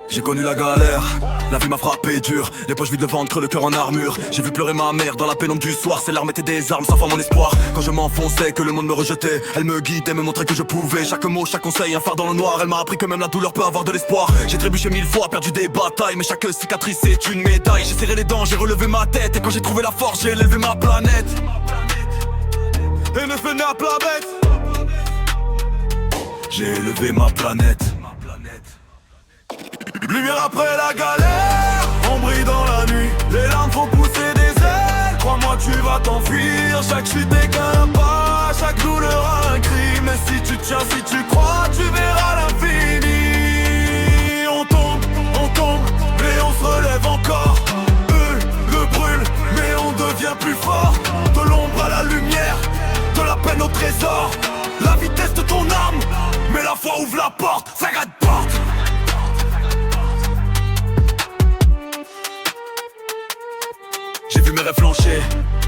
J'ai connu la galère, la vie m'a frappé dur. Les poches vides, le ventre, creux, le cœur en armure. J'ai vu pleurer ma mère dans la pénombre du soir. Ses larmes étaient des armes, sans foi mon espoir. Quand je m'enfonçais, que le monde me rejetait, elle me guidait, me montrait que je pouvais. Chaque mot, chaque conseil, un phare dans le noir. Elle m'a appris que même la douleur peut avoir de l'espoir. J'ai trébuché 1000 fois, perdu des batailles, mais chaque cicatrice est une médaille. J'ai serré les dents, j'ai relevé ma tête, et quand j'ai trouvé la force, j'ai élevé ma planète. Et me fait nappe la bête. J'ai élevé ma planète. Lumière après la galère, on brille dans la nuit. Les larmes font pousser des ailes, crois-moi tu vas t'enfuir. Chaque chute est qu'un pas, chaque douleur a un cri. Mais si tu tiens, si tu crois, tu verras l'infini. On tombe, mais on se relève encore. Le brûle, mais on devient plus fort. De l'ombre à la lumière, de la peine au trésor. La vitesse de ton âme, mais la foi ouvre la porte, ça garde porte. J'ai vu mes rêves flancher,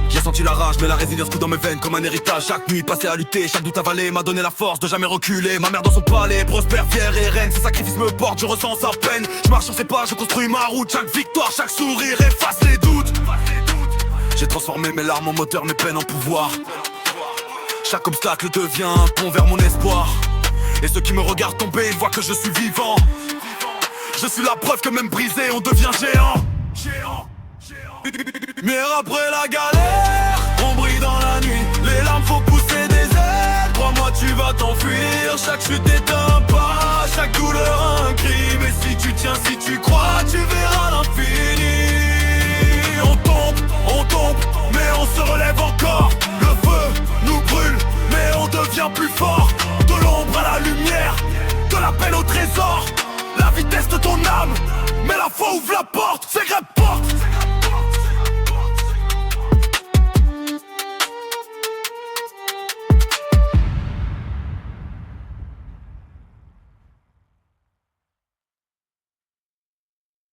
j'ai senti la rage, mais la résilience coule dans mes veines comme un héritage. Chaque nuit passée à lutter, chaque doute avalé m'a donné la force de jamais reculer. Ma mère dans son palais, prospère, fière et reine. Ses sacrifices me portent, je ressens sa peine. Je marche sur ses pas, je construis ma route. Chaque victoire, chaque sourire efface les doutes. J'ai transformé mes larmes en moteur, mes peines en pouvoir. Chaque obstacle devient un pont vers mon espoir. Et ceux qui me regardent tomber, ils voient que je suis vivant. Je suis la preuve que même brisé, on devient géant. Mais après la galère, on brille dans la nuit. Les larmes font pousser des ailes, crois-moi tu vas t'enfuir. Chaque chute est un pas, chaque douleur un cri. Mais si tu tiens, si tu crois, tu verras l'infini. On tombe, mais on se relève encore. Le feu nous brûle, mais on devient plus fort. De l'ombre à la lumière, de la peine au trésor. La vitesse de ton âme, mais la foi ouvre la porte.